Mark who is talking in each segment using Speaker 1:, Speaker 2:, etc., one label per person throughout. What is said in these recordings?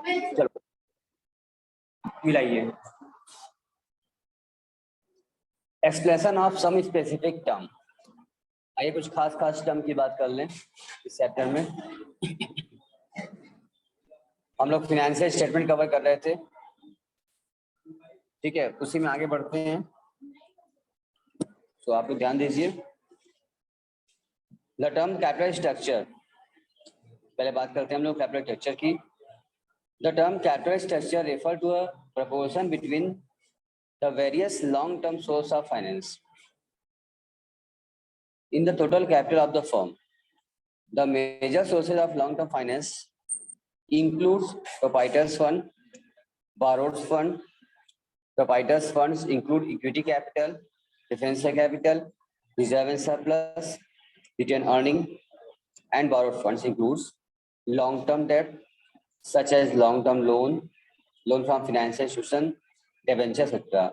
Speaker 1: चलो मिलाइए। Expression of some specific term. आइए कुछ खास खास टर्म की बात कर लें इस चैप्टर में। हम लोग फाइनेंशियल स्टेटमेंट कवर कर रहे थे, ठीक है, उसी में आगे बढ़ते हैं। तो आप लोग ध्यान दीजिए। द टर्म कैपिटल स्ट्रक्चर, पहले बात करते हैं हम लोग कैपिटल स्ट्रक्चर की। The term capital structure refer to a proportion between the various long term source of finance in the total capital of the firm. The major sources of long-term finance includes proprietors fund, borrowed fund. Proprietors funds include equity capital, differential capital, reserve and surplus, retained earning, and borrowed funds includes long-term debt such as long-term loan, loan from financial institution, debenture, etc.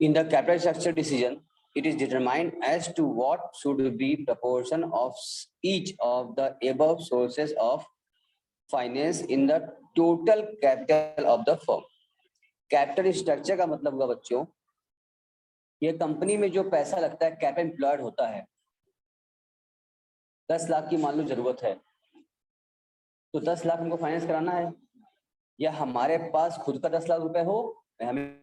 Speaker 1: In the capital structure decision, it is determined as to what should be proportion of each of the above sources of finance in the total capital of the firm. Capital structure का मतलब हुआ बच्चों, ये company में जो पैसा लगता है, कैपिटल एम्प्लॉयड होता है, 10 लाख की मान लो जरूरत है, तो 10 लाख हमको फाइनेंस कराना है, या हमारे पास खुद का 10 लाख रुपए हो, हमें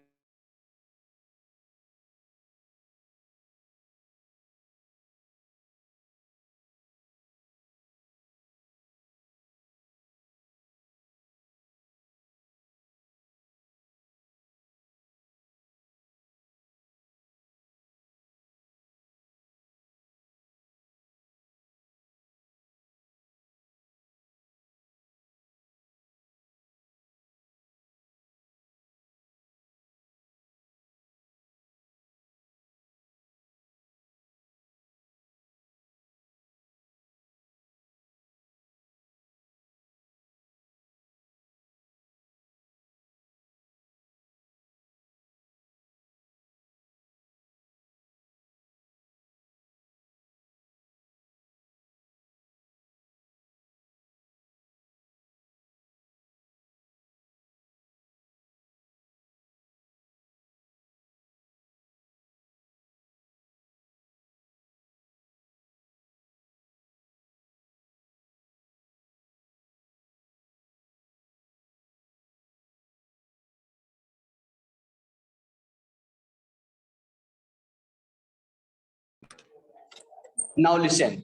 Speaker 1: नाउ लिसन।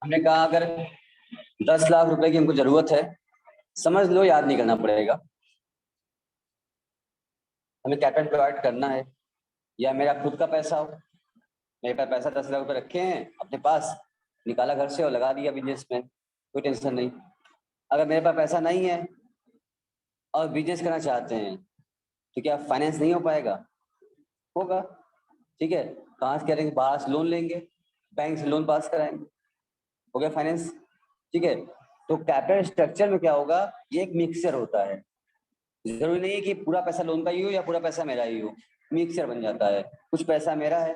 Speaker 1: हमने कहा अगर 10 लाख रुपए की हमको जरूरत है, समझ लो, याद नहीं करना पड़ेगा, हमें कैपिटल प्रोवाइड करना है, या मेरा खुद का पैसा हो, मेरे पास पैसा 10 लाख रुपए रखे हैं अपने पास, निकाला घर से और लगा दिया बिजनेस में, कोई टेंशन नहीं। अगर मेरे पास पैसा नहीं है और बिजनेस करना चाहते हैं, तो क्या फाइनेंस नहीं हो पाएगा? होगा, ठीक है। कहाँ से करेंगे? बाहर से लोन लेंगे, बैंक से लोन पास कराएंगे, हो गया फाइनेंस, ठीक है। तो कैपिटल स्ट्रक्चर में क्या होगा, ये एक मिक्सचर होता है, जरूरी नहीं है कि पूरा पैसा लोन का ही हो या पूरा पैसा मेरा ही हो, मिक्सचर बन जाता है। कुछ पैसा मेरा है,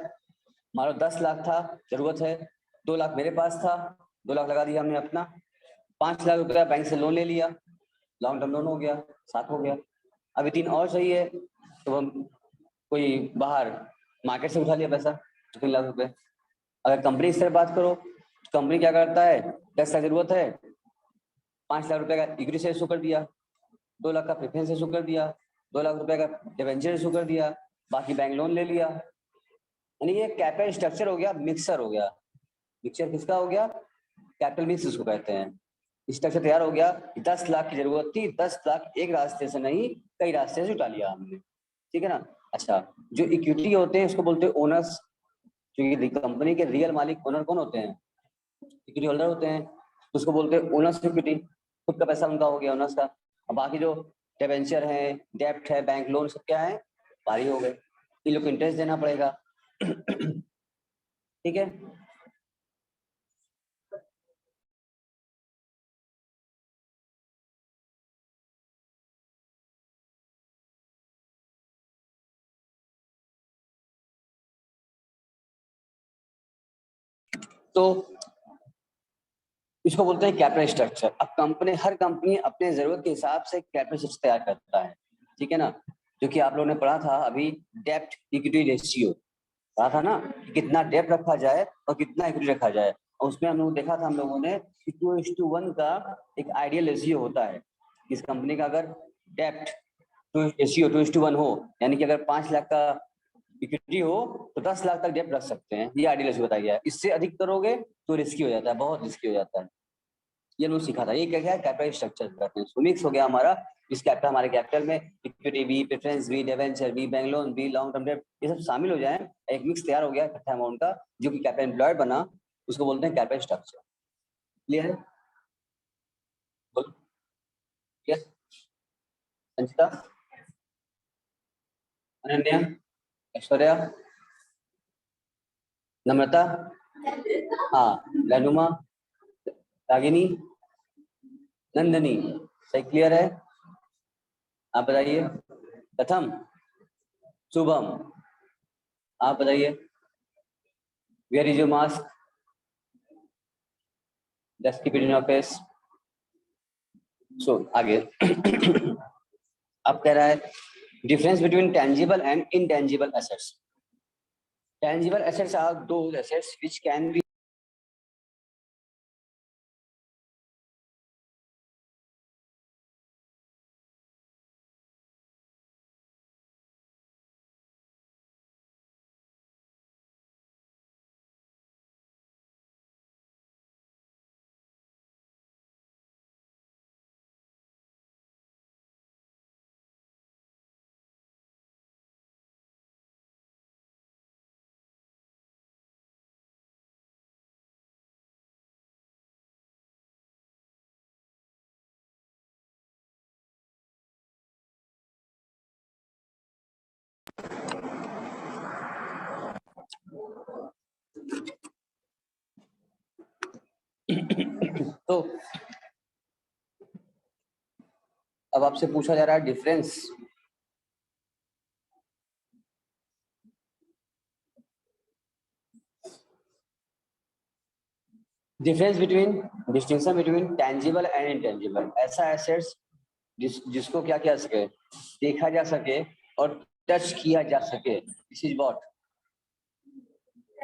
Speaker 1: मान लो 10 लाख था, जरूरत है, 2 लाख मेरे पास था, 2 लाख लगा दिया हमने अपना, 5 लाख रुपया बैंक से लोन ले लिया, लॉन्ग टर्म लोन हो गया, 7 हो गया। अभी 3 और चाहिए, तो हम कोई बाहर मार्केट से उठा लिया पैसा 3 लाख रुपए। अगर कंपनी से बात करो, कंपनी क्या करता है, 10 लाख जरूरत है, 5 लाख रुपए का इक्विटी से इशू कर दिया, 2 लाख का प्रेफरेंस इशू कर दिया, 2 लाख रुपए का डिवेंचर इशू कर दिया, बाकी बैंक लोन ले लिया। यानी ये कैपिटल स्ट्रक्चर हो गया, मिक्सर हो गया। मिक्सचर किसका हो गया? कैपिटल मिक्स इसको कहते हैं। स्ट्रक्चर तैयार हो गया, 10 लाख की जरूरत थी, 10 लाख एक रास्ते से नहीं, कई रास्ते से उठा लिया हमने, ठीक है ना। अच्छा, जो इक्विटी होते हैं उसको बोलते हैं ओनर्स। जो ये कंपनी के रियल मालिक ओनर कौन होते हैं? इक्विटी होल्डर होते हैं, उसको बोलते हैं ओनर्स इक्विटी। खुद का पैसा उनका हो गया ओनर्स का। और बाकी जो डिबेंचर है, डेप्ट है, बैंक लोन, सब क्या है, भारी हो गए, इन लोग को इंटरेस्ट देना पड़ेगा। ठीक है। तो इसको बोलते हैं कैपिटल स्ट्रक्चर। अब हर कंपनी अपने जरूरत के हिसाब से कैपिटल स्ट्रक्चर तैयार करता है, ठीक है ना। जो कि आप लोगों ने पढ़ा था अभी, डेब्ट इक्विटी रेशियो पढ़ा था ना, कितना डेब्ट रखा जाए और कितना इक्विटी रखा जाए। और उसमें हम लोग देखा था हम लोगों ने कि 2:1 का एक आइडियल रेशियो होता है। इस कंपनी का अगर डेब्ट रेशियो 2:1 हो, यानी कि अगर 5 लाख का इक्विटी हो तो 10 लाख तक डेब्ट रख सकते हैं, ये आइडियल रेशियो बताया गया है। इससे अधिक करोगे तो रिस्की हो जाता है, बहुत रिस्की हो जाता है। ये लोग सीखा था। ये क्या है, कैपिटल स्ट्रक्चर कहते हैं। मिक्स हो गया हमारा इस कैपिटल, हमारे कैपिटल में इक्विटी भी, प्रेफरेंस भी, डिबेंचर भी, बैंक लोन भी, लॉन्ग टर्म डेट, ये सब शामिल हो जाए, एक मिक्स तैयार हो गया इकट्ठा अमाउंट का, जो कि कैपिटल एम्प्लॉयड बना, उसको बोलते हैं कैपिटल स्ट्रक्चर। क्लियर है? यस। संचिता, अनन्या, ऐश्वर्या, नम्रता, हाँ, लनुमा, रागिनी, नंदनी, सही क्लियर है? आप बताइए। प्रथम, शुभम, आप बताइए। Where is your mask? Just keep it in your face. So आगे अब कह रहा है difference between tangible and intangible assets. Tangible assets are those assets which can be तो अब आपसे पूछा जा रहा है difference between, distinction between tangible and intangible. ऐसा एसेट्स जिसको क्या किया सके, देखा जा सके और टच किया जा सके, this is what,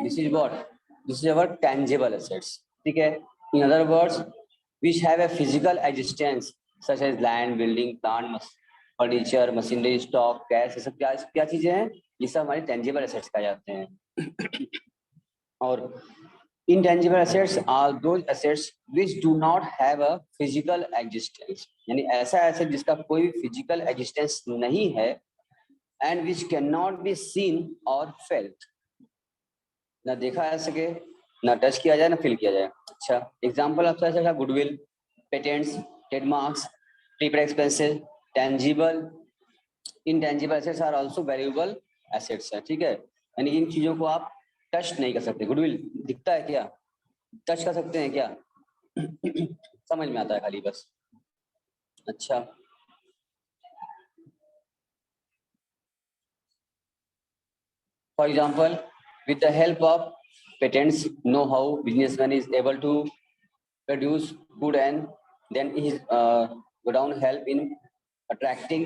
Speaker 1: this is our tangible assets, ठीक है। इन other words, which have a physical existence such as land, building, plant, furniture, machinery, stock, cash, ये सब क्या क्या चीजें हैं, ये सब हमारे टेंजिबल एसेट्स कहा जाते हैं। और intangible assets are those assets which do not have a physical existence, यानी ऐसा एसेट जिसका कोई फिजिकल एग्जिस्टेंस नहीं है, and which cannot be seen or felt, ना देखा जा सके, ना टच किया जाए, ना फील किया जाए। अच्छा, एग्जांपल आपसे ऐसा goodwill, patents, trademarks, prepaid expenses, tangible, intangible assets are also valuable assets है, ठीक है। यानी इन चीजों को आप टच नहीं कर सकते। गुडविल दिखता है क्या, टच कर सकते हैं क्या? समझ में आता है खाली बस। अच्छा, for example, with the help of patents, know how businessman is able to produce good and then his go down help in attracting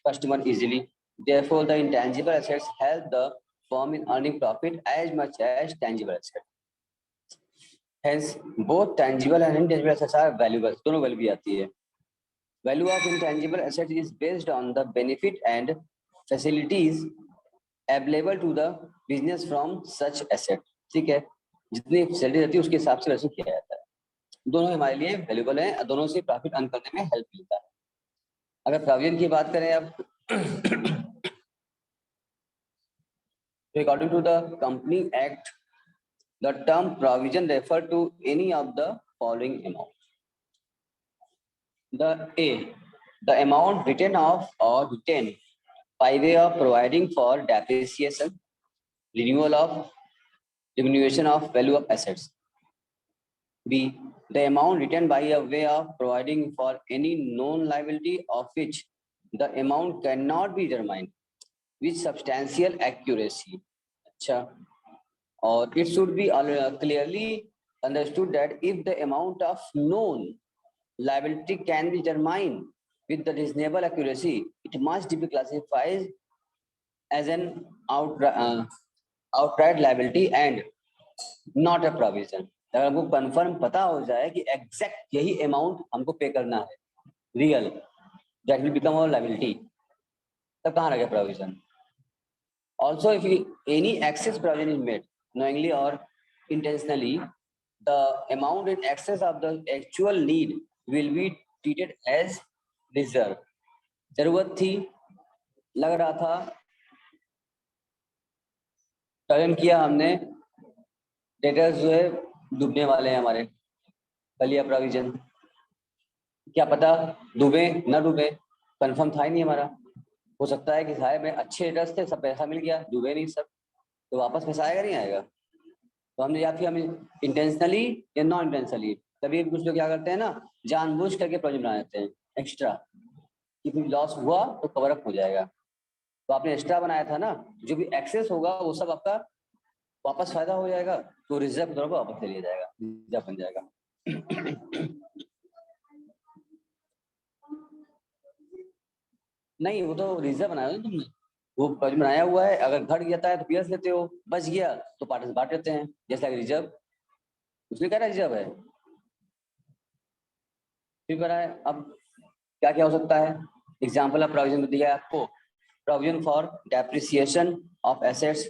Speaker 1: customer easily. Therefore, the intangible assets help the firm in earning profit as much as tangible assets. Hence, both tangible and intangible assets are valuable. दोनों value भी आती है। Value of intangible asset is based on the benefit and facilities available to the business from such asset, ठीक है। जितनी facility रहती है उसके हिसाब से वैसे किया जाता है। दोनों हमारे लिए वैल्यूबल है, दोनों से प्रॉफिट अर्न करने में हेल्प मिलता है। अगर प्रोविजन की बात करें अब, according to the company act, the term provision refer to any of the following amount. The amount written off or retained by way of providing for depreciation, renewal of diminution of value of assets. B, the amount written by a way of providing for any known liability of which the amount cannot be determined with substantial accuracy. अच्छा, और it should be clearly understood that if the amount of known liability can be determined with the reasonable accuracy, it must be classified as an outright liability and not a provision. अगर हमको confirm पता हो जाए कि exact यही amount हमको पे करना है, real, that will become our liability, तब कहाँ रह गया provision? Also, if any excess provision is made knowingly or intentionally, the amount in excess of the actual need will be treated as reserve. जरूरत थी, लग रहा था, टर्न किया हमने, डेटर्स जो है डूबने वाले हैं हमारे, कर लिया प्रोविजन। क्या पता डूबे ना डूबे, कंफर्म था ही नहीं हमारा। हो सकता है कि साहब में अच्छे डेटर्स थे, सब पैसा मिल गया, डूबे नहीं सब, तो वापस पैसा आएगा नहीं आएगा? तो हमने, या फिर हमें इंटेंशनली या नॉन इंटेंशनली, तभी कुछ लोग क्या करते हैं ना, जानबूझ करके प्रोविजन बना देते हैं एक्स्ट्रा, कि फिर लॉस हुआ तो कवर अप हो जाएगा। तो आपने एक्स्ट्रा बनाया था ना, जो भी एक्सेस होगा वो सब आपका वापस फायदा हो जाएगा, तो रिजर्व के तौर पर वापस ले लिया जाएगा, रिजर्व बन जाएगा। नहीं, वो तो रिजर्व बनाया ना तुमने, वो बनाया हुआ है, अगर घट जाता है तो पीएस लेते हो, बच गया तो पार्टनर से बांट लेते हैं, जैसा कि रिजर्व, उसने कहा रिजर्व है, फिर बनाया। अब क्या क्या हो सकता है? एग्जाम्पल ऑफ प्रोविजन दिया है आपको, provision for depreciation of assets,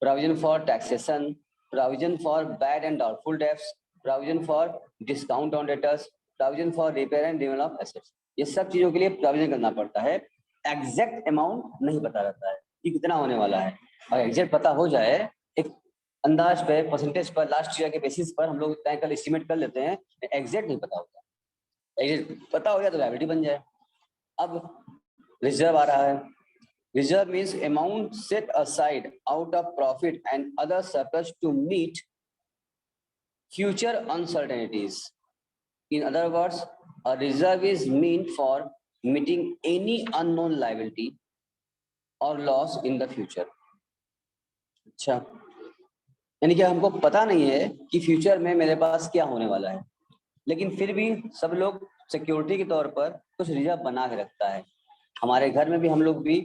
Speaker 1: provision for taxation, provision for bad and doubtful debts, provision for discount on debtors, provision for repair and renewal of assets. ये सब चीजों के लिए प्रोविजन करना पड़ता है। एग्जैक्ट अमाउंट नहीं पता रहता है कि कितना होने वाला है, और एग्जैक्ट पता हो जाए, एक अंदाज पे, परसेंटेज पर, लास्ट ईयर के बेसिस पर हम लोग तय कर एस्टिमेट कर लेते हैं, एग्जैक्ट नहीं पता होता, एग्जैक्ट पता हो जाए तो लायबिलिटी बन जाए। अब रिजर्व आ रहा है, reserve means amount set aside out of profit and other surplus to meet future uncertainties. In other words, a reserve is meant for meeting any unknown liability or loss in the future. अच्छा, यानी कि हमको पता नहीं है कि future में मेरे पास क्या होने वाला है, लेकिन फिर भी सब लोग सिक्योरिटी के तौर पर कुछ रिजर्व बना के रखता है। हमारे घर में भी हम लोग भी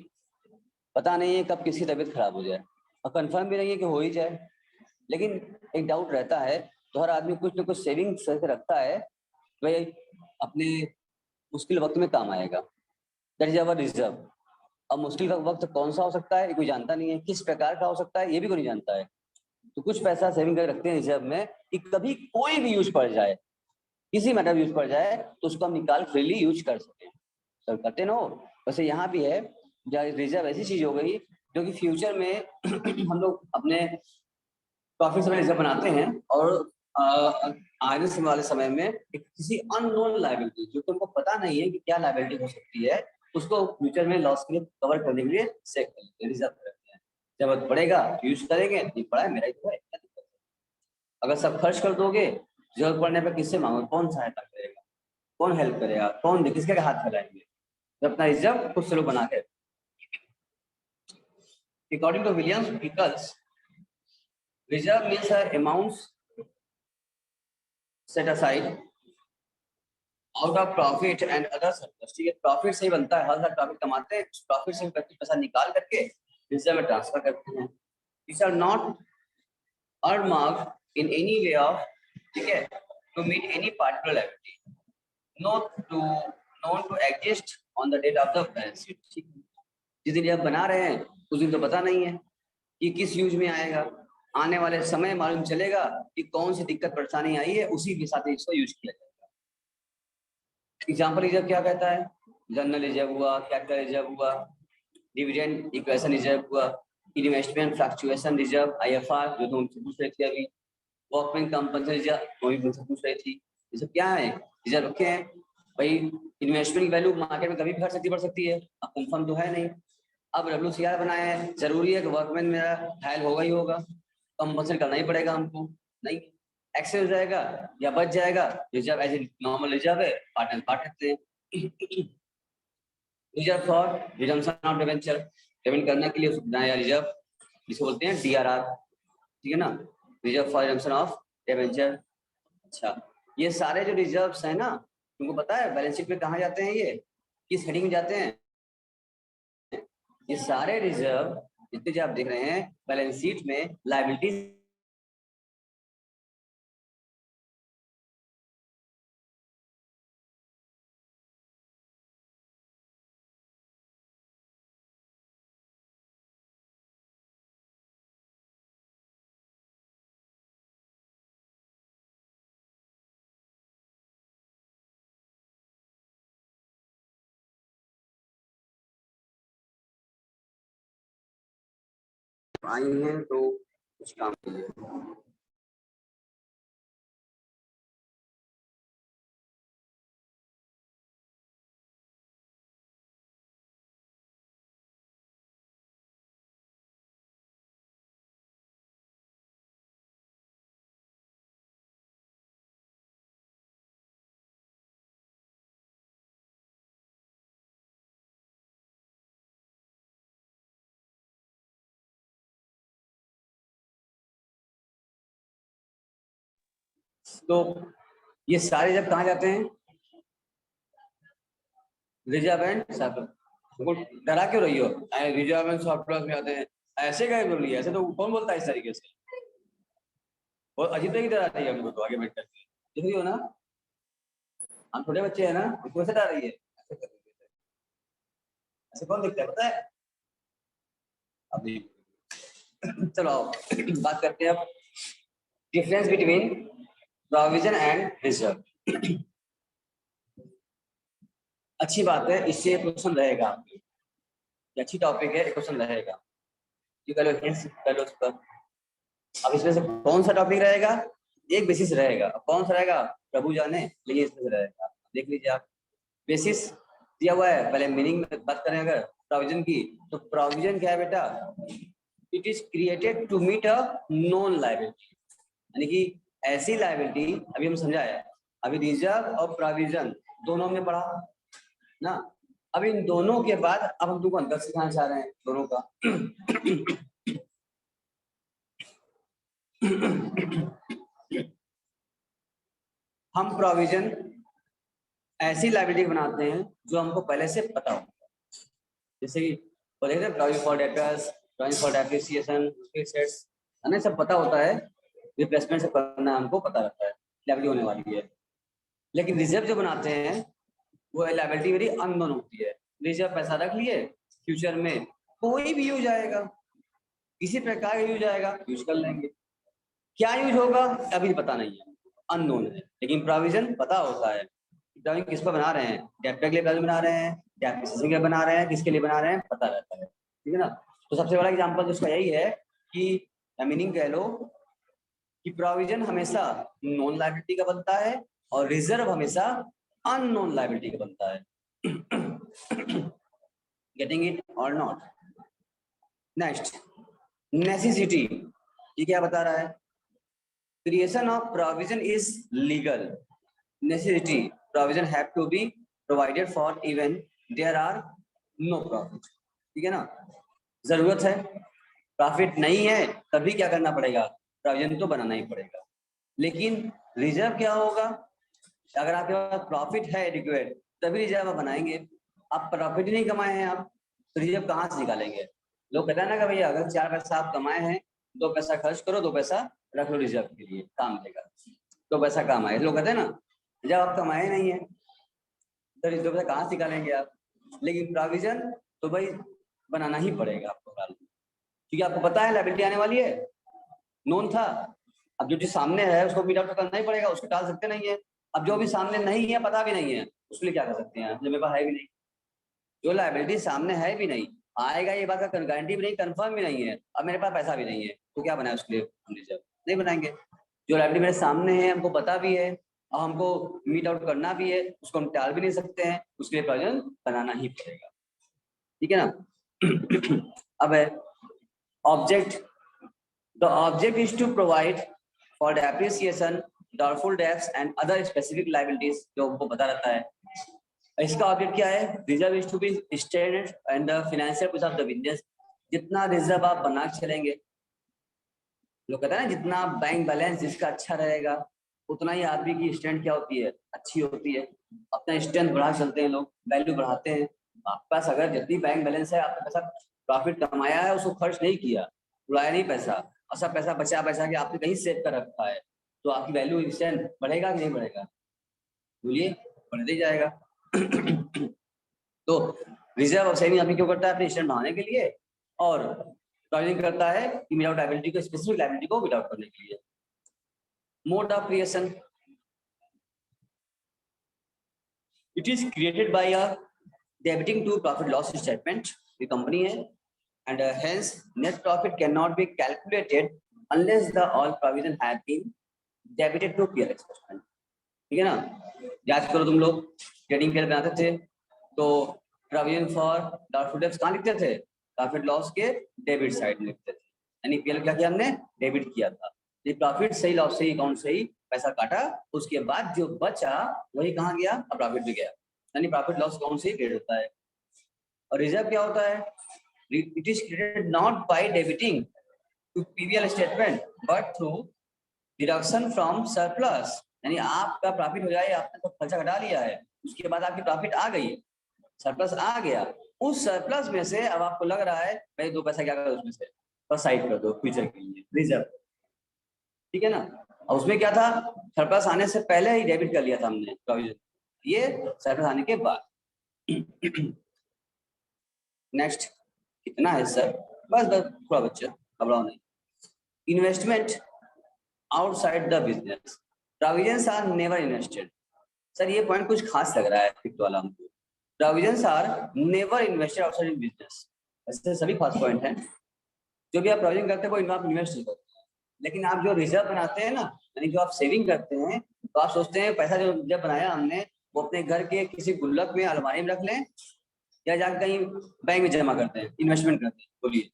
Speaker 1: पता नहीं है कब किसकी तबीयत खराब हो जाए, और कंफर्म भी नहीं है कि हो ही जाए, लेकिन एक डाउट रहता है, तो हर आदमी कुछ ना कुछ सेविंग करके रखता है, भाई अपने मुश्किल वक्त में काम आएगा, दैट इज अवर रिजर्व। अब मुश्किल का वक्त कौन सा हो सकता है ये कोई जानता नहीं है, किस प्रकार का हो सकता है ये भी कोई नहीं जानता है, तो कुछ पैसा सेविंग करके रखते हैं रिजर्व में कि कभी कोई भी यूज पड़ जाए, किसी मैटर यूज पड़ जाए तो उसको हम निकाल फ्रीली यूज कर सकें। सर करते ना हो, वैसे यहाँ भी है, रिजर्व ऐसी चीज हो गई जो कि फ्यूचर में हम लोग अपने प्रॉफिट से रिजर्व बनाते हैं, और आने से वाले समय में किसी अननोन लायबिलिटी, जो तुमको पता नहीं है कि क्या लायबिलिटी हो सकती है, उसको फ्यूचर में लॉस के लिए कवर करने के लिए सेव कर लेते हैं, रिजर्व करते हैं। जब पड़ेगा यूज करेंगे, नहीं पड़ा है मेरा ही तो है, क्या दिक्कत है? अगर सब खर्च कर दोगे, जरूरत पड़ने पर किससे मांगो, कौन सहायता करेगा, कौन हेल्प करेगा, कौन किसके हाथ फैलाएंगे? तो अपना रिजर्व खुद से लोग बना के। According to Williams Pickles, reserve means amounts set aside out of profit and other surplus। ठीक है, प्रॉफिट से ही बनता है, हर साल प्रॉफिट कमाते हैं, प्रॉफिट से पैसा निकाल करके रिजर्व में ट्रांसफर करते हैं। These are not earmarked in any way of, ठीक है, to meet any particular liability, known to exist on the date of the balance sheet। ठीक है, जिस दिन आप बना रहे हैं उस दिन तो पता नहीं है कि किस यूज में आएगा, आने वाले समय मालूम चलेगा कि कौन सी दिक्कत परेशानी आई है, उसी के साथ इसको यूज किया जाएगा। एग्जाम्पल रिजर्व क्या कहता है? जनरल रिजर्व हुआ, कैपिटल रिजर्व हुआ, डिविडेंड इक्वेशन रिजर्व हुआ, इन्वेस्टमेंट फ्लक्चुएशन रिजर्व IFR, जो तुम पूछ रहे थे अभी, वर्कमैन कंपल्सरी रिजर्व, वो भी मुझसे पूछ रही थी। ये सब क्या है? रिजर्व रखे हैं भाई, इन्वेस्टमेंट की वैल्यू मार्केट में कभी भी घट सकती बढ़ सकती है, अब कंफर्म तो है नहीं। अब WCR बनाया है, जरूरी है कि वर्कमैन मेरा घायल होगा ही होगा, कंपल्सरी करना ही पड़ेगा हमको, नहीं एक्सेस हो जाएगा या बच जाएगा, reserve as a normal reserve है, पार्टनर बांट सकते हैं। Reserve for redemption of debenture, payment करने के लिए नया रिजर्व, जिसे बोलते हैं DRR, ठीक है ना, reserve for redemption of debenture. अच्छा, ये सारे जो रिजर्व्स हैं ना, तुमको पता है बैलेंस शीट में कहाँ जाते हैं, ये किस हेडिंग में जाते हैं? ये सारे रिजर्व जितने जो आप देख रहे हैं बैलेंस शीट में लायबिलिटीज आई हैं तो कुछ काम के लिए। तो ये सारे जब कहाँ जाते हैं? Reserve and surplus. डरा क्यों रही हो? रिजर्व एंड सरप्लस में आते हैं, ऐसे गए बोल रही है? ऐसे तो कौन बोलता है इस तरीके से? और अजीब तरीके डरा रही है हमको तो, आगे बैठ करके देख रही हो ना, हम छोटे बच्चे हैं ना, हमको ऐसे डरा रही है, ऐसे कर रही है। ऐसे कौन दिखता है पता है? अभी चलो आओ बात करते हैं अब difference between provision and reserve. अच्छी बात है, इससे क्वेश्चन रहेगा आपके, ये अच्छी टॉपिक है, क्वेश्चन रहेगा, ये कर लो हिंट्स कर लो उस पर। अब इसमें से कौन सा टॉपिक रहेगा? एक बेसिस रहेगा, अब कौन सा रहेगा प्रभु जाने, लेकिन इसमें से रहेगा, देख लीजिए आप। बेसिस दिया हुआ है, पहले मीनिंग में बात करें अगर प्रोविजन की, तो प्रोविजन क्या है बेटा? It is created to meet a non liability, यानी कि ऐसी लायबिलिटी, अभी हम समझाया, अभी रिजर्व और प्रोविजन दोनों हमने पढ़ा ना। अब इन दोनों के बाद अब हम तुमको अंतर सिखाना चाह रहे हैं दोनों का। हम प्रोविजन ऐसी लायबिलिटी बनाते हैं जो हमको पहले से पता हो, जैसे कि provision for debtors, provision for depreciation, sets, हमें सब पता होता है, रिप्लेसमेंट से करना हमको पता रहता है लायबिलिटी होने वाली है। लेकिन रिजर्व जो बनाते हैं वो लायबिलिटी वेरी अननोन होती है। रिजर्व पैसा रख लिए, फ्यूचर में कोई भी यूज आएगा, किसी प्रकार का यूज आएगा, यूज कर लेंगे, क्या यूज होगा अभी पता नहीं है, अननोन है। लेकिन प्रोविजन पता होता है, प्रोविजन किस पर बना रहे हैं, डेप्ट के लिए प्रोविजन बना रहे हैं, डेप्रिसिएशन के लिए बना रहे हैं, किसके लिए बना रहे हैं पता रहता है, ठीक है ना। तो सबसे बड़ा एग्जांपल उसका यही है कि मीनिंग कह लो कि प्रोविजन हमेशा नॉन लायबिलिटी का बनता है और रिजर्व हमेशा अननोन लायबिलिटी का बनता है। Getting it or not? Next, necessity, ये क्या बता रहा है? Creation of provision is legal, necessity, provision have to be provided for even there are no profit, ठीक है ना। जरूरत है, प्रॉफिट नहीं है, तभी क्या करना पड़ेगा, प्रोविजन तो बनाना ही पड़ेगा। लेकिन रिजर्व क्या होगा? अगर आपके पास प्रॉफिट है एडिक्वेट, तभी रिजर्व बनाएंगे। आप प्रॉफिट ही नहीं कमाए हैं आप, तो रिजर्व कहाँ से निकालेंगे? लोग कहते हैं ना कि भैया अगर 4 पैसा आप कमाए हैं, 2 पैसा खर्च करो, 2 पैसा रख लो रिजर्व के लिए, काम देगा। 2 पैसा काम आए, लोग कहते हैं ना, जब आप कमाए नहीं है तो 2 पैसा कहाँ से निकालेंगे आप? लेकिन प्रोविजन तो भाई बनाना ही पड़ेगा आपको, क्योंकि आपको पता है लायबिलिटी आने वाली है, नोन था। अब जो चीज सामने है उसको मीट आउट करना ही पड़ेगा, उसको टाल सकते नहीं है। अब जो भी सामने नहीं है, पता भी नहीं है, उसके लिए क्या कर सकते हैं, जो मेरे पास है भी नहीं, जो लायबिलिटी सामने है भी नहीं, आएगा ये बात का गारंटी भी नहीं, कंफर्म भी नहीं है, अब मेरे पास पैसा भी नहीं है, तो क्या बनाए उसके लिए हम रिजर्व? नहीं बनाएंगे। जो लायबिलिटी मेरे सामने है, हमको पता भी है और हमको मीट आउट करना भी है, उसको हम टाल भी नहीं सकते हैं, उसके लिए प्रोविजन बनाना ही पड़ेगा, ठीक है ना। अब है object, the object is to provide for the appreciation, doubtful debts and other specific liabilities, जो हमको पता रहता है। इसका ऑब्जेक्ट क्या है? Reserve is to be standard and the financial push of the business, जितना रिजर्व आप बना के चलेंगे, लोग कहते हैं ना जितना बैंक बैलेंस जिसका अच्छा रहेगा, उतना ही आदमी की स्ट्रेंथ क्या होती है, अच्छी होती है। अपना स्ट्रेंथ बढ़ा चलते हैं लोग, वैल्यू बढ़ाते हैं। आपके पास अगर जितनी बैंक बैलेंस है, आपने पैसा प्रॉफिट कमाया है, उसको खर्च नहीं किया, उड़ाया नहीं पैसा, और सब पैसा बचा बचा के आपने कहीं सेव कर रखा है, तो आपकी वैल्यू स्ट्रेंथ बढ़ेगा कि नहीं बढ़ेगा? बोलिए, बढ़ते ही जाएगा। तो रिजर्व और सेविंग अभी क्यों करता है? अपने स्ट्रेंथ बढ़ाने के लिए, और प्रोविजन करता है कि विदाउट लायबिलिटी को, स्पेसिफिक लायबिलिटी को विदाउट करने के लिए। Mode of creation, it is created by a debiting to profit loss statement the company है, and hence net profit cannot be calculated unless the all provision have been debited to P&L statement। ठीक है ना? याद करो तुम लोग trading के बनाते थे तो प्रोविजन फॉर डाउटफुल डेब्ट्स कहाँ लिखते थे? प्रॉफिट लॉस के डेबिट साइड में लिखते थे। यानी पीएल क्या किया हमने? डेबिट किया था। ये प्रॉफिट सही लॉस सही अकाउंट से ही पैसा काटा, उसके बाद जो बचा वही कहाँ गया? प्रॉफिट में गया। यानी प्रॉफिट लॉस अकाउंट से ही क्रेडिट होता है। और रिजर्व क्या होता है? It is credited not by debiting to PVL statement but through deduction from surplus. यानी आपका प्रॉफिट हो जाए, आपने तो खर्चा घटा लिया है, उसके बाद आपकी प्रॉफिट आ गई, सरप्लस आ गया, उस सरप्लस में से अब आपको लग रहा है भाई 2 पैसा क्या करो उसमें से, बस साइड कर दो फ्यूचर के लिए, रिजर्व। ठीक है ना? और उसमें क्या था? सरप्लस आने से पहले ही डेबिट कर लिया था हमने प्रोविजन, ये सरप्लस आने के बाद। नेक्स्ट कितना है सर? बस बस थोड़ा बच्चा, घबराओ नहीं। Investment outside the business, provisions are never invested. Sir ये पॉइंट कुछ खास लग रहा है फिफ्थ वाला हमको। Provisions are never invested outside in business. ऐसे सभी खास पॉइंट हैं। जो भी आप प्रोविजन करते हैं वो आप इन्वेस्ट नहीं करते हैं, लेकिन आप जो रिजर्व बनाते हैं ना, यानी जो आप सेविंग करते हैं, तो आप सोचते हैं पैसा जो जब बनाया हमने वो अपने घर के किसी गुल्लक में, अलमारी में रख लें, या जाकर कहीं बैंक में जमा करते हैं, इन्वेस्टमेंट करते हैं? बोलिए,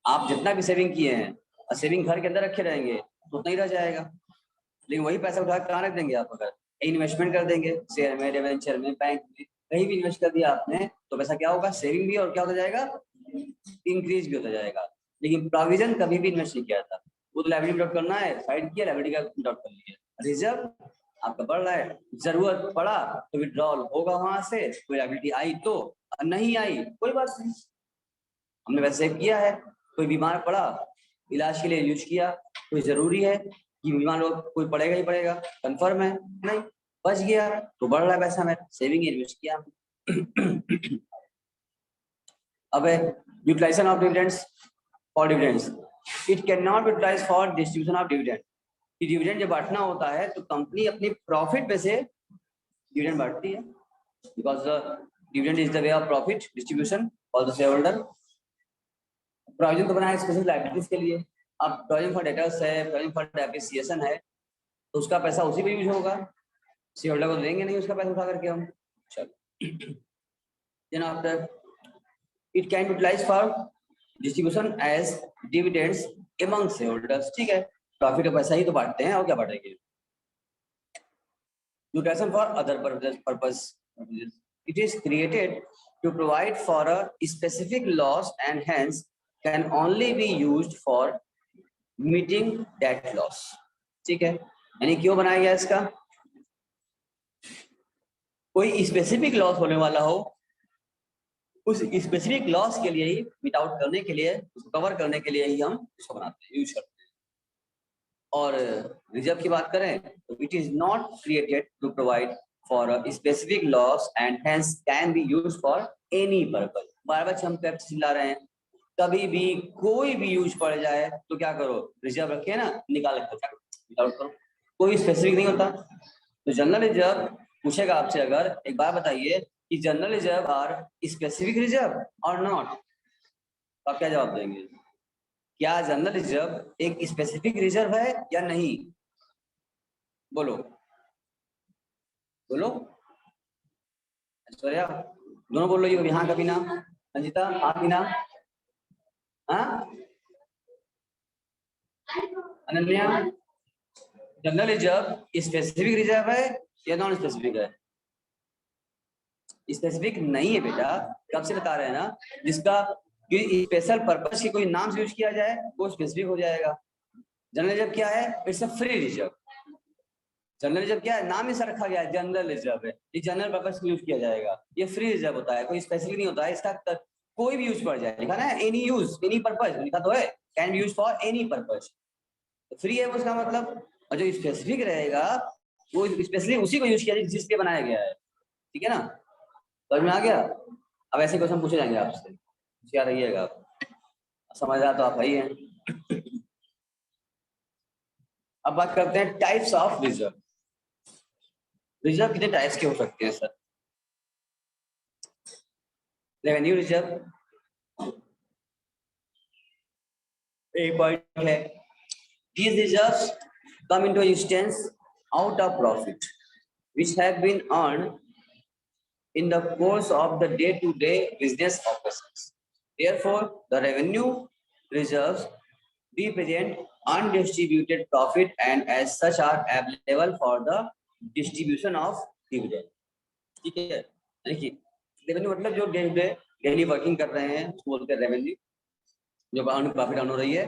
Speaker 1: आप जितना भी सेविंग किए हैं और सेविंग घर के अंदर रखे रहेंगे तो उतना ही रह जाएगा, लेकिन वही पैसा उठा कहाँ रख देंगे? आप अगर इन्वेस्टमेंट कर देंगे, शेयर में, डिवेंचर में, बैंक में, कहीं भी इन्वेस्ट कर दिया आपने, तो पैसा क्या होगा? सेविंग भी, और क्या होता जाएगा? इंक्रीज भी होता जाएगा। लेकिन प्रोविजन कभी भी इन्वेस्ट नहीं किया था, वो तो लायबिलिटी डॉट करना है, साइड किया, लायबिलिटी का डॉट कर लिया। रिजर्व आपका बढ़ रहा है, जरूरत पड़ा तो विड्रॉल होगा वहां से, कोई लायबिलिटी आई तो, नहीं आई कोई बात नहीं, हमने वैसे किया है। कोई बीमार पड़ा, इलाज के लिए यूज किया, कोई जरूरी है कि बीमार लोग कोई पड़ेगा ही पड़ेगा, कंफर्म है? नहीं, बच गया तो बढ़ रहा है पैसा, मैं सेविंग इन्वेस्ट किया। अब utilisation of dividends for dividends, it can not utilise for distribution of dividend. Dividend जब बांटना होता है तो कंपनी अपनी प्रॉफिट में से डिविडेंड बांटती है, because dividend is the way of profit distribution for the share holder. Provision तो बनाया स्पेशल लायबिलिटीज के लिए। अब प्रोविजन फॉर डेटर्स है, प्रोविजन फॉर डेप्रिसिएशन है, तो उसका पैसा उसी पे यूज होगा, शेयर होल्डर को देंगे नहीं उसका पैसा उठा करके हम। चलो, then after it can utilise for distribution as dividends among share holders. ठीक है, प्रॉफिट का पैसा ही तो बांटते हैं, और क्या बांटेंगे? Utilisation for other purpose, it is created to provide for a specific loss and hence can only be used for meeting that loss। ठीक है, यानी क्यों बनाया गया इसका? कोई स्पेसिफिक लॉस होने वाला हो, उस स्पेसिफिक लॉस के लिए ही, मीट आउट करने के लिए, उसको कवर करने के लिए ही हम इसको बनाते हैं, यूज करते हैं। और रिजर्व की बात करें तो it is not created to provide for a specific loss and hence can be used for any purpose. बार बार हम पेप्स चिल्ला रहे हैं, कभी भी कोई भी यूज पड़ जाए तो क्या करो? रिजर्व रखे ना, निकाल करो, कोई स्पेसिफिक नहीं होता। तो जनरल रिजर्व पूछेगा आपसे, अगर एक बार बताइए कि general reserve are specific reserve or not, तो आप क्या जवाब देंगे? क्या जनरल रिजर्व एक स्पेसिफिक रिजर्व है या नहीं? बोलो बोलो, ऐश्वर्या दोनों बोल रही हो, यहाँ कभी ना, संजीता आप भी ना, हाँ Ananya, general reserve specific reserve है या नॉन स्पेसिफिक है? स्पेसिफिक नहीं है बेटा, कब से बता रहे हैं ना, जिसका स्पेशल पर्पस की कोई नाम से यूज किया जाए वो स्पेसिफिक हो जाएगा। जनरल रिजर्व क्या है? It's a free reserve, general reserve क्या है, नाम ही से रखा गया है, जनरल रिजर्व है, ये जनरल पर्पस में यूज किया जाएगा। ये फ्री रिजर्व होता है, कोई स्पेसिफिक नहीं होता है, इसका कोई भी यूज पड़ जाए, लिखा ना एनी यूज, एनी पर्पस लिखा तो है, can be use for any purpose. Free है उसका मतलब, और जो स्पेसिफिक रहेगा वो स्पेसिफिक उसी को यूज किया जाए जिसके बनाया गया है, ठीक है ना, समझ में आ गया। अब ऐसे क्वेश्चन पूछे जाएंगे आपसे, क्या रहिएगा आप, समझदार तो आप ही हैं। अब बात करते हैं टाइप्स ऑफ रिजर्व। रिजर्व कितने टाइप्स के हो सकते हैं सर? रेवेन्यू रिजर्व एक पॉइंट है, these reserves come into existence out of profit which have been earned in the course of the day-to-day business operations. Therefore, the revenue reserves represent undistributed profit and as such are available for the distribution of dividend. ठीक है, देखिए revenue मतलब जो day to day daily working कर रहे हैं उसको बोलते हैं रेवेन्यू, जो अर्न प्रॉफिट अर्न हो रही है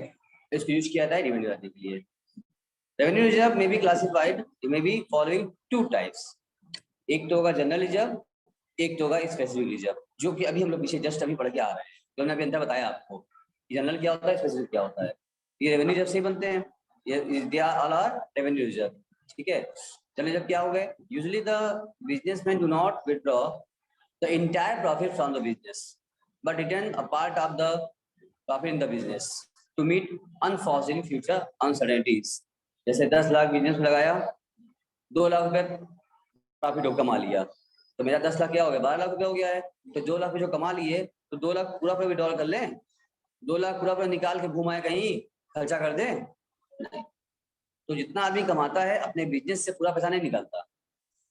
Speaker 1: इसको यूज किया जाता है रेवेन्यू रखने के लिए। रेवेन्यू रिजर्व में बी क्लासिफाइड में बी फॉलोइंग टू टाइप्स, एक तो होगा जनरल रिजर्व, एक तो होगा स्पेसिफिक रिजर्व, जो कि अभी हम लोग पीछे जस्ट अभी पढ़ के आ रहे हैं, जो मैंने अभी अंदर बताया आपको जनरल क्या होता है स्पेसिफिक क्या होता है। ये रेवेन्यू रिजर्व से ही बनते हैं, ये they all are revenue reserve, ठीक है। जनरल रिजर्व क्या हो गए, usually the businessman do not withdraw the entire profit from the business but return a part of the profit in the business to meet unforeseen future uncertainties. जैसे 10 lakh business में लगाया, 2 लाख रुपए profit कमा लिया, तो मेरा 10 लाख क्या हो गया, 12 लाख रुपए हो गया है। तो 2 लाख जो कमा लिए तो 2 लाख पूरा पूरा विड्रॉल कर लें, 2 लाख पूरा पूरा निकाल के घुमाए कहीं खर्चा कर दे, नहीं। तो जितना आदमी कमाता है अपने बिजनेस से पूरा पैसा नहीं निकालता,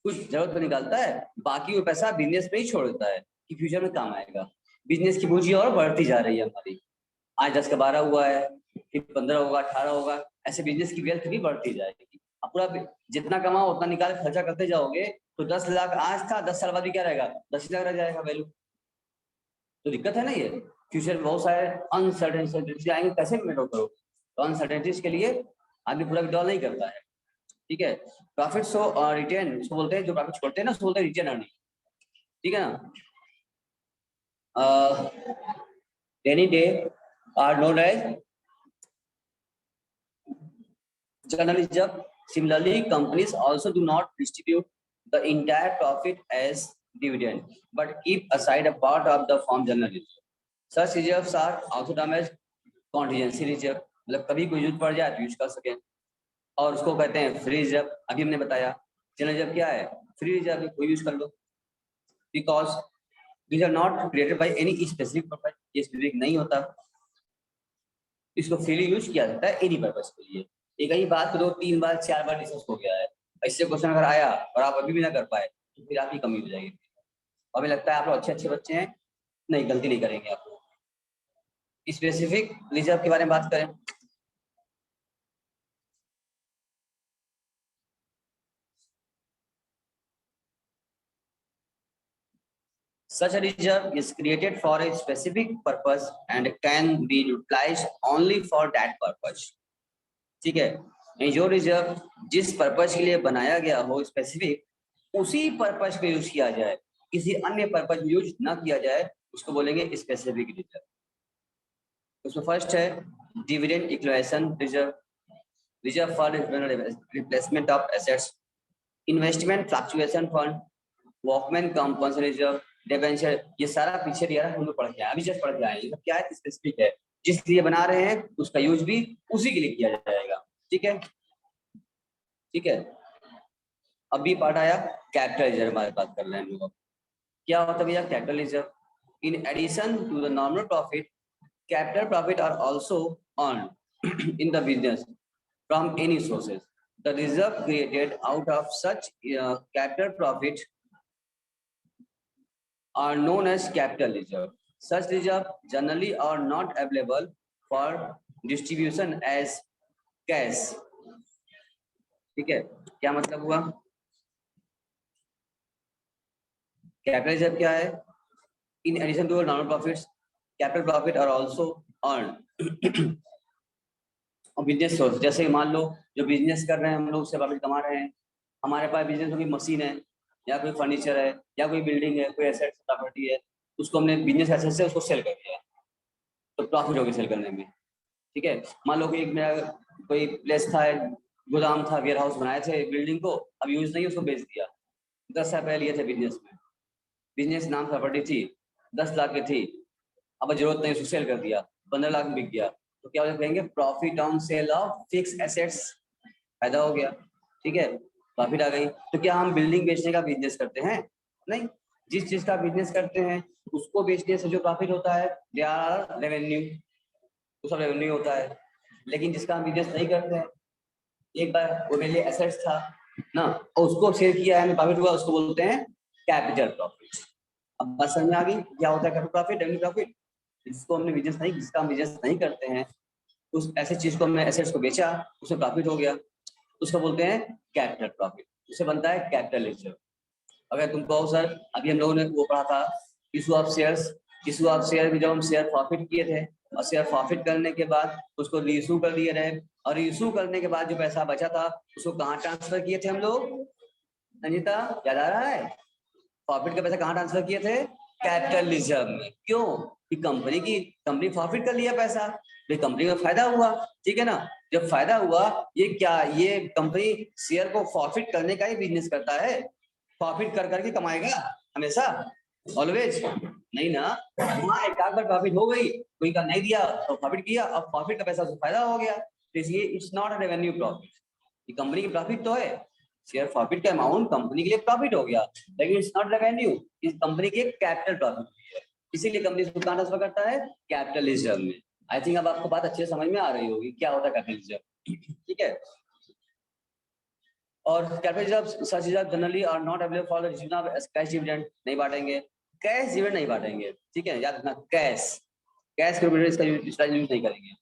Speaker 1: कुछ जरूरत पर निकालता है, बाकी वो पैसा बिजनेस में ही छोड़ देता है कि फ्यूचर में काम आएगा। बिजनेस की पूंजी और बढ़ती जा रही है हमारी, आज 10 का 12 हुआ है, फिर 15 होगा, 18 होगा, ऐसे बिजनेस की वेल्थ भी बढ़ती जाएगी। अब पूरा जितना कमाओ उतना निकाल खर्चा करते जाओगे तो 10 लाख आज था, 10 साल बाद भी क्या रहेगा, 10 लाख रह जाएगा वैल्यू। तो दिक्कत है ना, ये फ्यूचर में बहुत सारे अनसर्टेनिटीज आएंगे, कैसे मेटो करोगे, तो अनसर्टेनिटीज के लिए आदमी पूरा विड्रॉल नहीं करता है, ठीक है। प्रॉफिट सो रिटर्न उसको बोलते हैं, जो प्रॉफिट छोड़ते हैं ना उसको बोलते हैं रिटर्न अर्निंग, ठीक है ना। Rainy day are known as general reserve. Similarly, companies also do not distribute the entire profit as dividend, but keep aside a part of the from general reserve. Such reserves are also termed as contingency reserve. मतलब कभी कोई use पड़ जाए तो use कर सके, और उसको कहते हैं फ्री रिजर्व। अभी हमने बताया जनरल रिजर्व क्या है, फ्री रिजर्व कोई यूज कर लो, because these are not created by any specific purpose, ये स्पेसिफिक नहीं होता, इसको फ्रीली यूज किया जाता है एनी पर्पस के लिए। एक ही बात को 2 3 बार 4 बार डिस्कस हो गया है, इससे क्वेश्चन अगर आया और आप अभी भी ना कर पाए तो फिर आपकी कमी हो जाएगी। हमें लगता है आप लोग अच्छे अच्छे बच्चे हैं, नहीं गलती नहीं करेंगे आप लोग। स्पेसिफिक रिजर्व के बारे में बात करें, such a reserve is created for a specific purpose and can be utilized only for that purpose, ठीक है। जो रिजर्व जिस पर्पज के लिए बनाया गया हो स्पेसिफिक, उसी पर्पज पे यूज किया जाए, किसी अन्य पर्पज में यूज ना किया जाए, उसको बोलेंगे स्पेसिफिक रिजर्व। उसमें फर्स्ट है dividend equalization reserve, reserve for replacement of assets, investment fluctuation fund, workmen compensation reserve, debenture. ये सारा पीछे दिया है, हम लोग पढ़ के आए, अभी जस्ट पढ़ के आए, ये क्या है स्पेसिफिक है, जिस लिए बना रहे हैं उसका यूज भी उसी के लिए किया जाएगा, ठीक है, ठीक है। अभी पार्ट आया कैपिटल रिजर्व, हमारे बात कर रहे हैं हम लोग। क्या होता है भैया capital reserve, in addition to the normal profit capital profit are also earned in the business from any sources, the reserve created out of such capital profit are known as capital reserve. Such reserve generally are not available for distribution as cash, ठीक है। क्या मतलब हुआ, capital reserve क्या है, in addition to normal profits capital profit are also earn और business source, जैसे मान लो जो बिजनेस कर रहे हैं हम लोग उससे प्रॉफिट कमा रहे हैं, हमारे पास बिजनेस में कोई मशीन है या कोई फर्नीचर है या कोई बिल्डिंग है, कोई एसेट प्रॉपर्टी है, उसको हमने बिजनेस एसेट से उसको सेल कर दिया, तो प्रॉफिट हो गया सेल करने में। ठीक है, मान लो कि एक मेरा कोई प्लेस था, गोदाम था, वेयर हाउस बनाए थे बिल्डिंग को, अब यूज नहीं, उसको बेच दिया। 10 साल पहले लिए थे बिजनेस में, बिजनेस नाम प्रॉपर्टी थी, 10 लाख की थी, अब जरूरत नहीं, उसको सेल कर दिया, 15 लाख में बिक गया, तो क्या हो कहेंगे profit on sale of fix assets, फायदा हो गया। ठीक है, प्रॉफिट आ गई। तो क्या हम बिल्डिंग बेचने का बिजनेस करते हैं? नहीं, जिस चीज का बिजनेस करते हैं उसको बेचने से जो प्रॉफिट होता है दे आर रेवेन्यू, उसका रेवेन्यू होता है। लेकिन जिसका हम बिजनेस नहीं करते हैं, एक बार वो मेरे लिए एसेट्स था ना, और उसको सेल किया है, प्रॉफिट हुआ, उसको बोलते हैं कैपिटल प्रॉफिट। अब बात समझ में आ गई क्या होता है कैपिटल प्रॉफिट, रेवेन्यू प्रॉफिट? जिसको हमने बिजनेस नहीं, जिसका हम बिजनेस नहीं करते हैं, उस ऐसी चीज को हमने एसेट्स को बेचा, उसमें प्रॉफिट हो गया, उसको बोलते हैं कैपिटल प्रॉफिट, उससे बनता है कैपिटल रिजर्व। अगर तुम कहो सर अभी हम लोगों ने वो पढ़ा था issue of shares, issue of share में जब हम शेयर प्रॉफिट किए थे और शेयर प्रॉफिट करने के बाद उसको रीइशू कर दिए रहे, और इशू करने के बाद जो पैसा बचा था उसको कहाँ ट्रांसफर किए थे हम लोग? संजीता याद आ रहा है? प्रॉफिट का पैसा कहाँ ट्रांसफर किए थे? कैपिटल रिजर्व में। क्यों? कि कंपनी प्रॉफिट कर लिया पैसा, तो कंपनी का फायदा हुआ। ठीक है ना, जब फायदा हुआ, ये क्या, ये कंपनी शेयर को प्रॉफिट करने का ही बिजनेस करता है, प्रॉफिट कर करके कमाएगा हमेशा, ऑलवेज नहीं ना। वहां एक आध बार प्रॉफिट हो गई, कोई का नहीं दिया तो प्रॉफिट किया, अब प्रॉफिट का पैसा उसको फायदा हो गया, तो इसलिए it's not a revenue profit. ये कंपनी की प्रॉफिट तो है, शेयर प्रॉफिट का अमाउंट कंपनी के लिए प्रॉफिट हो गया, लेकिन इट्स नॉट रेवेन्यू, इस कंपनी के कैपिटल प्रॉफिट है, इसीलिए कंपनी इसको कहां ट्रांसफर करता है? कैपिटल रिजर्व में। आई थिंक अब आपको बात अच्छे से समझ में आ रही होगी क्या होता है कैपिटल रिजर्व। ठीक है, और capital reserve such reserve generally are not available for the distribution of cash dividend, नहीं बांटेंगे, कैश डिविडेंड नहीं बांटेंगे। ठीक है, याद रखना, कैश कैश के डिविडेंड इसका यूज नहीं करेंगे।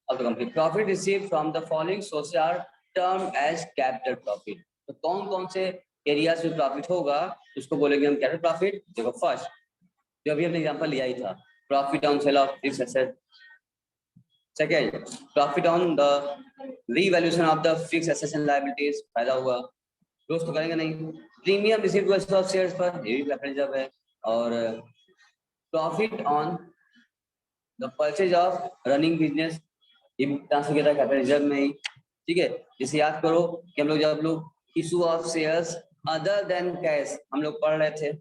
Speaker 1: अब तो company profit receive from the following sources are term as capital profit. तो कौन कौन से एरिया से प्रॉफिट होगा उसको बोलेंगे हम कैपिटल प्रॉफिट। देखो फर्स्ट, जो अभी हमने एग्जांपल लिया ही था, profit on sale of fixed asset. Second, profit on the revaluation of the fixed assets and liabilities, फायदा हुआ, रोज तो करेंगे नहीं। प्रीमियम रिसीव्ड ऑफ शेयर्स पर, ये भी कैपिटल रिजर्व है। और profit on the purchase of running business, ये ट्रांसफर किया था कैपिटल रिजर्व में ही। ठीक है, जिसे याद करो कि हम लोग जब लोग issue of shares other than cash हम लोग पढ़ रहे थे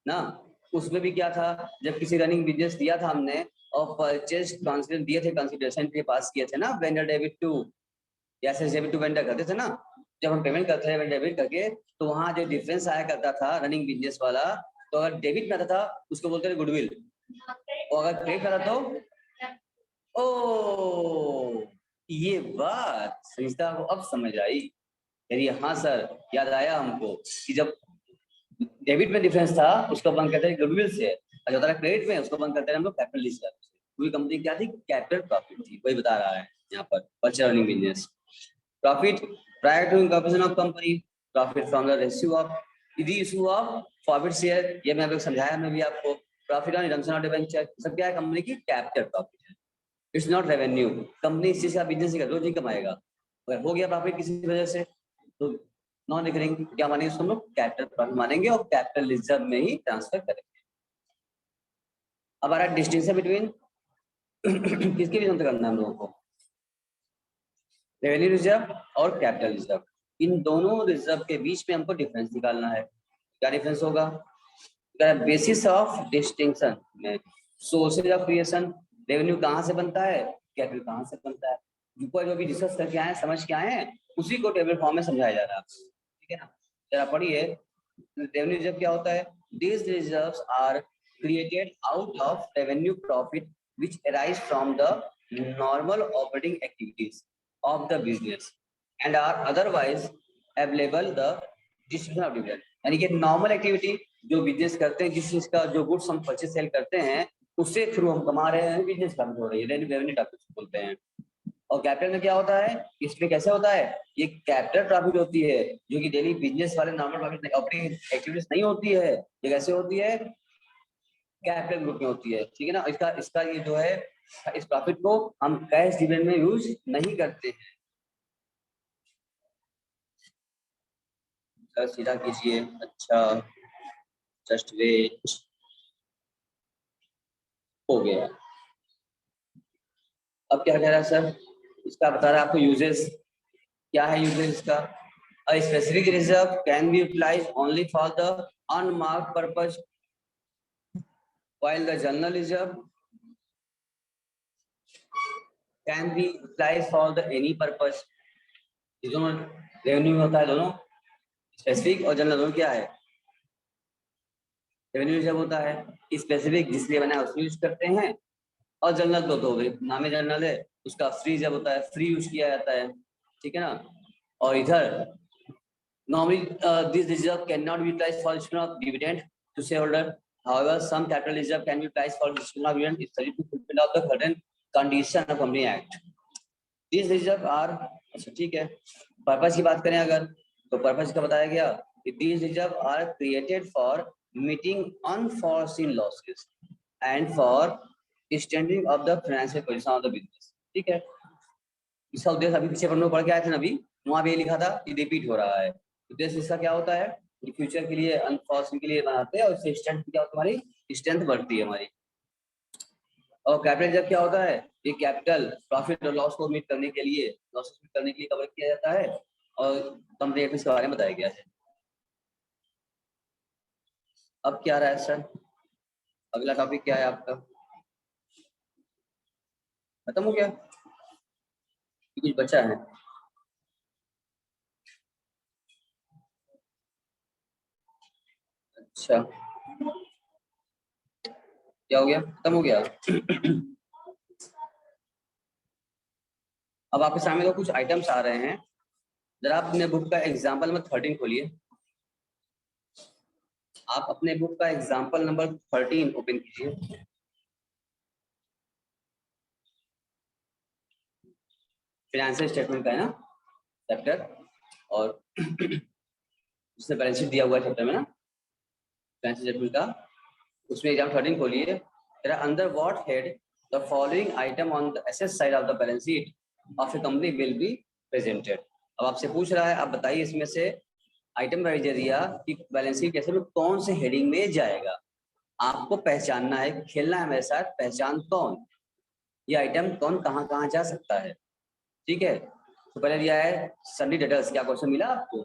Speaker 1: ना, उसमें भी क्या था, जब किसी रनिंग बिजनेस दिया था हमने और परचेज कंसीडर दिए थे, कंसीडरेशन के पास किए थे ना, vendor debit to, asset debit to vendor करते थे ना, जब हम पेमेंट करते थे डेबिट करके, तो वहां जो डिफरेंस आया करता था रनिंग बिजनेस वाला, तो अगर डेबिट में आता था उसको बोलते थे गुडविल, और अगर क्रेडिट आता तो ओ, ये बात संहिता को अब समझ आई। यदि हाँ सर, याद आया हमको कि जब डेबिट में डिफरेंस था उसको बंद करते हैं गुडविल से, और जो था क्रेडिट में उसको बंद करते हैं हम लोग कैपिटल रिजर्व से। पूरी कंपनी क्या थी? कैपिटल प्रॉफिट थी, वही बता रहा है यहाँ पर purchase earning business. Profit prior to incorporation of company, profit from the ratio of reissue of profit share, ये मैं अभी समझाया मैं भी आपको। Profit on redemption of debenture, सब क्या है? कंपनी की कैपिटल प्रॉफिट है, इट्स नॉट रेवेन्यू। कंपनी इस चीज का बिजनेस ही कर रोज ही कमाएगा, अगर हो गया प्रॉफिट किसी वजह से तो नॉन रिकरिंग क्या मानेंगे उसको हम लोग? कैपिटल प्रॉफिट मानेंगे, और कैपिटल रिजर्व में ही ट्रांसफर करेंगे। अब आ रहा है डिस्टिंक्शन बिटवीन किसके बीच में करना है हम लोगों को? रेवेन्यू रिजर्व और कैपिटल रिजर्व, इन दोनों रिजर्व के बीच में हमको डिफरेंस निकालना है। क्या डिफरेंस होगा? बेसिस ऑफ डिस्टिंक्शन में सोर्सेज ऑफ क्रिएशन, रेवेन्यू कहाँ से बनता है, कैपिटल कहाँ से बनता है, ऊपर जो भी डिस्कस करके आए समझ के आए हैं उसी को टेबल फॉर्म में समझाया जा रहा है आपको। ठीक है ना, जरा पढ़िए रेवेन्यू रिजर्व क्या होता है। These reserves are created out of revenue profit which arise from the normal operating activities of the business and are otherwise available the distribution of dividend। यानी कि नॉर्मल एक्टिविटी जो बिजनेस करते हैं, जिस चीज का जो गुड्स हम परचेज सेल करते हैं उससे थ्रू हम कमा रहे हैं, बिजनेस काम हो रही है, रेवेन्यू टॉपिक बोलते हैं। और कैपिटल में क्या होता है, इसमें कैसे होता है, ये कैपिटल प्रॉफिट होती है जो कि डेली बिजनेस वाले नॉर्मल प्रॉफिट ऑपरेटिंग एक्टिविटीज नहीं होती है, ये कैसे होती है? कैपिटल ग्रुप में होती है। ठीक है ना, इसका इसका ये जो है, इस प्रॉफिट को हम कैश डिविडेंड में यूज नहीं करते हैं। सीधा कीजिए। अच्छा, जस्ट वेट, हो गया। अब क्या कह रहा है सर, इसका बता रहा है आपको यूजेस क्या है। यूजेस इसका, a specific reserve can be utilized only for the unmarked purpose, while the general reserve can be utilized for the any purpose। ये दोनों रेवेन्यू होता है, दोनों स्पेसिफिक और जनरल दोनों क्या है। रेवेन्यू रिजर्व होता है स्पेसिफिक जिसलिए बना उसको यूज करते हैं, और जनरल तो नाम है जनरल है, उसका फ्री रिजर्व होता है, फ्री यूज किया जाता है, ठीक है ना। और इधर normally this reserve cannot be utilized for distribution of dividend to shareholder, however some capital reserve can be utilized for distribution of dividend if subject to fulfill of the certain condition of company act। these reserve are, अच्छा ठीक है, purpose की बात करें अगर तो purpose का बताया गया कि these reserve are created for meeting unforeseen losses and for extending of the financial position of the business, ठीक है। इसका उद्देश्य अभी पीछे पढ़ने पढ़ के आए थे ना, अभी वहां भी लिखा था कि रिपीट हो रहा है। उद्देश्य इसका क्या होता है कि फ्यूचर के लिए अनफॉर्चुनेट के लिए बनाते हैं, और इससे स्ट्रेंथ क्या होती है, हमारी स्ट्रेंथ बढ़ती है हमारी। और कैपिटल जब क्या होता है, ये कैपिटल प्रॉफिट और लॉस को मीट करने के लिए, लॉसेस मीट करने के लिए कवर किया जाता है, और कंपनी एक्ट के बारे में बताया गया है। अब क्या रहा है सर, अगला टॉपिक क्या है आपका, खत्म हो गया, कुछ बचा है। अच्छा, क्या हो गया, खत्म हो गया। अब आपके सामने तो कुछ आइटम्स आ रहे हैं, जरा आप अपने बुक का एग्जाम्पल नंबर 13 खोलिए। आप अपने बुक का एग्जाम्पल नंबर 13 ओपन कीजिए। फाइनेंशियल स्टेटमेंट का है ना चैप्टर, और उससे बैलेंस शीट दिया हुआ है चैप्टर में ना फाइनेंशियल स्टेटमेंट का, उसमें एग्जाम 13 खोलिए। तेरा अंदर what head the following item on the asset side of the balance sheet of A company will be presented. अब आपसे पूछ रहा है, आप बताइए इसमें से आइटम वाइज दिया कि बैलेंस शीट कैसे में कौन से हेडिंग में जाएगा। आपको पहचानना है, खेलना है मेरे साथ, पहचान कौन, ये आइटम कौन कहाँ जा सकता है, ठीक है। तो पहले दिया है सन्नी डेटर्स, क्या क्वेश्चन मिला आपको,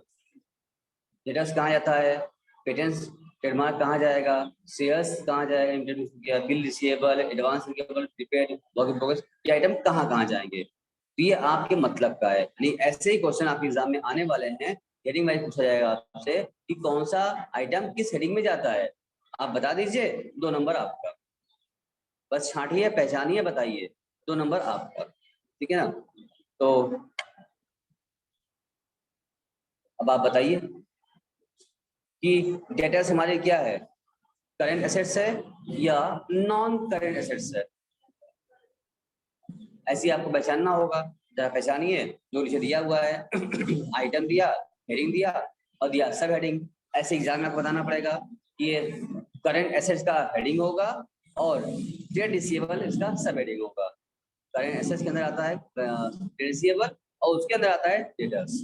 Speaker 1: डेटर्स कहाँ जाता है, पेटेंट्स ट्रेडमार्क कहाँ जाएगा, शेयर्स कहाँ जाएगा, bill receivable, advance receivable, prepaid, work in progress, ये आइटम कहाँ जाएंगे। तो ये आपके मतलब का है, यानी ऐसे ही क्वेश्चन आपके एग्जाम में आने वाले हैं, हेडिंग वाइज पूछा जाएगा आपसे कि कौन सा आइटम किस हेडिंग में जाता है, आप बता दीजिए, 2 नंबर आपका, बस छांटिए, पहचानिए, बताइए, 2 नंबर आपका, ठीक है ना। तो अब आप बताइए कि डेटर्स हमारे क्या है, करेंट एसेट्स है या नॉन करेंट एसेट्स है, ऐसे आपको पहचानना होगा। जरा पहचानिए, जो नीचे दिया हुआ है आइटम दिया, हेडिंग दिया और दिया सब हेडिंग, ऐसे एग्जाम में आपको बताना पड़ेगा कि ये करेंट एसेट्स का हेडिंग होगा और ट्रेड रिसीवेबल इसका सब हेडिंग होगा। करेंट एसेट्स के अंदर आता है ट्रेड रिसीवेबल और उसके अंदर आता है डेटर्स।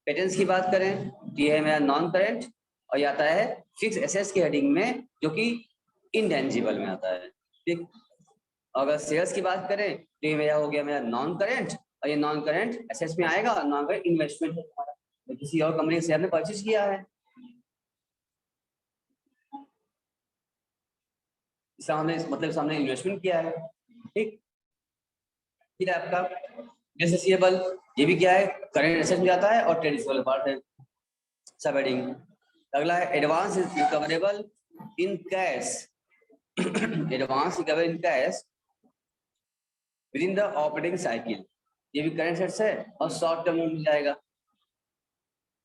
Speaker 1: पेटेंट्स की बात करें तो ये है मेरा नॉन करेंट, और ये आता है फिक्स एसेट्स के हेडिंग में, जो कि इंटेंजिबल में आता है, ठीक। अगर शेयर्स की बात करें तो ये मेरा हो गया मेरा नॉन करेंट, और ये नॉन करेंट एसेट्स में आएगा, नॉन करेंट इन्वेस्टमेंट है तुम्हारा, तो किसी और कंपनी के शेयर ने परचेज किया है, सामने मतलब सामने इन्वेस्टमेंट किया है, ठीक। फिर आपका रिसीवेबल, ये भी क्या है, करेंट एसेट में जाता है और ट्रेड रिसीवेबल पार्ट है, सब हेडिंग। अगला है advance recoverable in cash, advance recover in cash with in the operating cycle, ये भी करंट एसेट्स है और शॉर्ट टर्म में मिल जाएगा,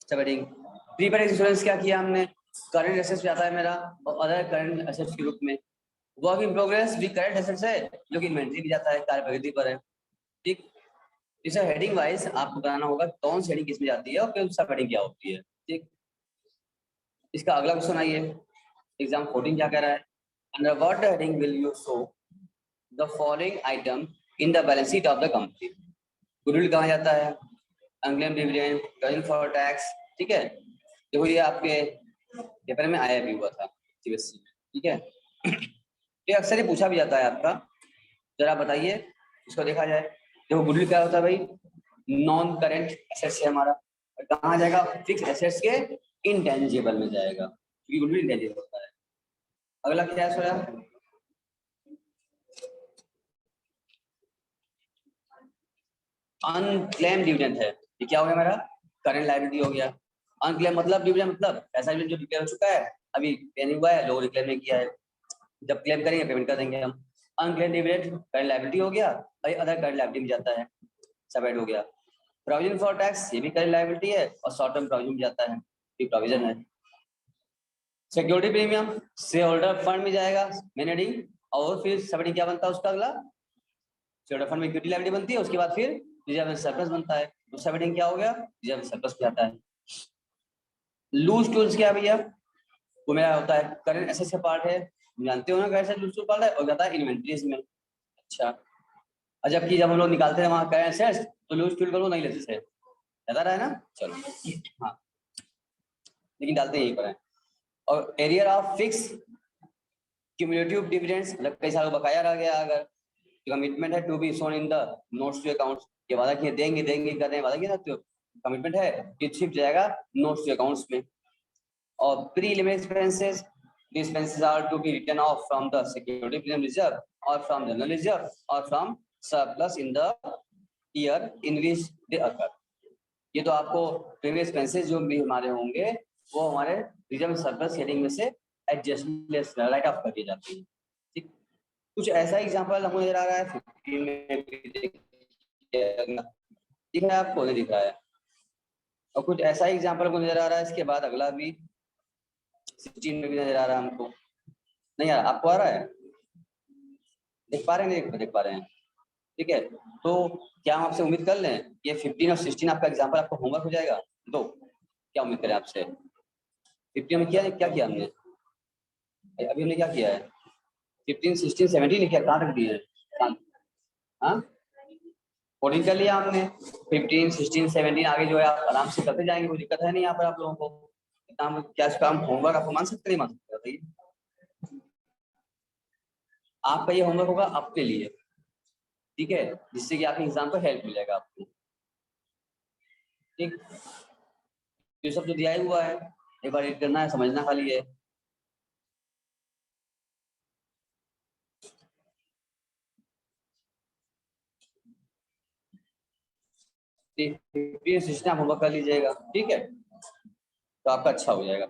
Speaker 1: सब हेडिंग। प्रीपेड इंश्योरेंस क्या किया हमने, करंट एसेट्स जाता है मेरा और अदर करंट एसेट्स के रूप में। वर्क इन प्रोग्रेस भी करंट एसेट्स है, जो कि इन्वेंट्री भी जाता है, कार्य प्रगति पर है, ठीक। इसे हेडिंग वाइज आपको बताना होगा कौन सी हेडिंग किसमें जाती है और फिर सब हेडिंग क्या होती है, ठीक। इसका अगला क्वेश्चन आइए, एग्जाम 14 क्या कह रहा है, under what heading will you show the following item in the balance sheet of the company. Goodwill कहाँ जाता है, unclaimed dividend, coming for tax, ठीक है। देखो ये आपके पेपर में आया भी हुआ था सीबीएसई में, ठीक है। ये अक्सर ही पूछा भी जाता है आपका, जरा बताइए इसको देखा जाए। देखो गुडविल क्या होता है भाई, नॉन करेंट एसेट्स है हमारा, कहाँ जाएगा, फिक्स एसेट्स के इंटेंजिबल में जाएगा, क्योंकि गुडविल इंटेंजिबल होता है। अगला क्या है सोया, अनक्लेम डिविडेंड है, ये क्या हो गया मेरा, करेंट लायबिलिटी हो गया। अनक्लेम मतलब डिविडेंड मतलब ऐसा डिविडेंड जो डिक्लेयर हो चुका है, अभी पेनिंग हुआ है, लोग डिक्लेयर नहीं किया है, जब क्लेम करेंगे पेमेंट कर देंगे हम। अनक्लेम डिविडेंड करंट लायबिलिटी हो गया, भाई अदर करंट लायबिलिटी में जाता है, सब हो गया। प्रोविजन फॉर टैक्स ये भी करंट लायबिलिटी है और शॉर्ट टर्म प्रोविजन भी जाता है, ये प्रोविजन है। Security premium share holder fund में जाएगा, मेन हेडिंग, और फिर सब हेडिंग क्या बनता है उसका, अगला शेयर होल्डर फंड में इक्विटी लायबिलिटी बनती है, उसके बाद फिर रिजर्व सरप्लस बनता है, तो सब हेडिंग क्या हो गया, रिजर्व सरप्लस जाता है। लूज टूल्स क्या भैया, वो मेरा होता है करंट एसेट्स का पार्ट है, जानते हो ना कैसे लूज टूल पार्ट है, और जाता है इन्वेंटरीज में। अच्छा, और जबकि जब हम लोग निकालते हैं वहाँ करंट एसेट्स तो लूज टूल को नहीं लेते थे, याद आ रहा है ना, चलो हाँ, लेकिन डालते यहीं पर है। और arrear of fix cumulative dividends, मतलब कई सालों बकाया रह गया, अगर कमिटमेंट है to be shown in the notes to accounts, ये वादा किए देंगे देंगे कर रहे हैं, वादा किया ना, तो कमिटमेंट है, ये छिप जाएगा नोट्स टू अकाउंट्स में। और preliminary expenses, these expenses are to be written off from the security premium reserve or from general reserve or from surplus in the year in which they occur। ये तो आपको premium expenses जो भी हमारे होंगे वो हमारे रिजर्व सरप्लस हेडिंग में से एडजस्टमेंट राइट ऑफ कर दिए जाते हैं, ठीक। कुछ ऐसा एग्जांपल हमको नजर आ रहा है 15 में दिख रहा है आपको, नहीं दिख रहा है, और कुछ ऐसा एग्जांपल को नजर आ रहा है, इसके बाद अगला भी 16 में भी नजर आ रहा है हमको, नहीं आ रहा, आपको आ रहा है, देख पा रहे हैं, नहीं देख पा रहे हैं, ठीक है। तो क्या हम आपसे उम्मीद कर लें ये 15 और 16 आपका एग्जांपल आपको होमवर्क हो जाएगा, तो क्या उम्मीद करें आपसे। 15 में क्या क्या किया हमने, अभी हमने क्या किया है, 15 16 17 लिखा, कहाँ तक दिए हैं, हाँ 14 कर लिया हमने, 15 16 17 आगे जो है आप आराम से करते जाएंगे, कोई दिक्कत है नहीं यहाँ पर आप लोगों को, इतना क्या इसका हम होमवर्क आपको मान सकते, नहीं मान सकते, बताइए। आपका ये होमवर्क होगा आपके लिए, ठीक है, जिससे कि आपके एग्जाम को हेल्प मिलेगा आपको, ठीक। ये सब तो दिया ही हुआ है, एक बार रीड करना है, समझना खाली है। सिस्टम होमवर्क कर लीजिएगा, ठीक है, तो आपका अच्छा हो जाएगा।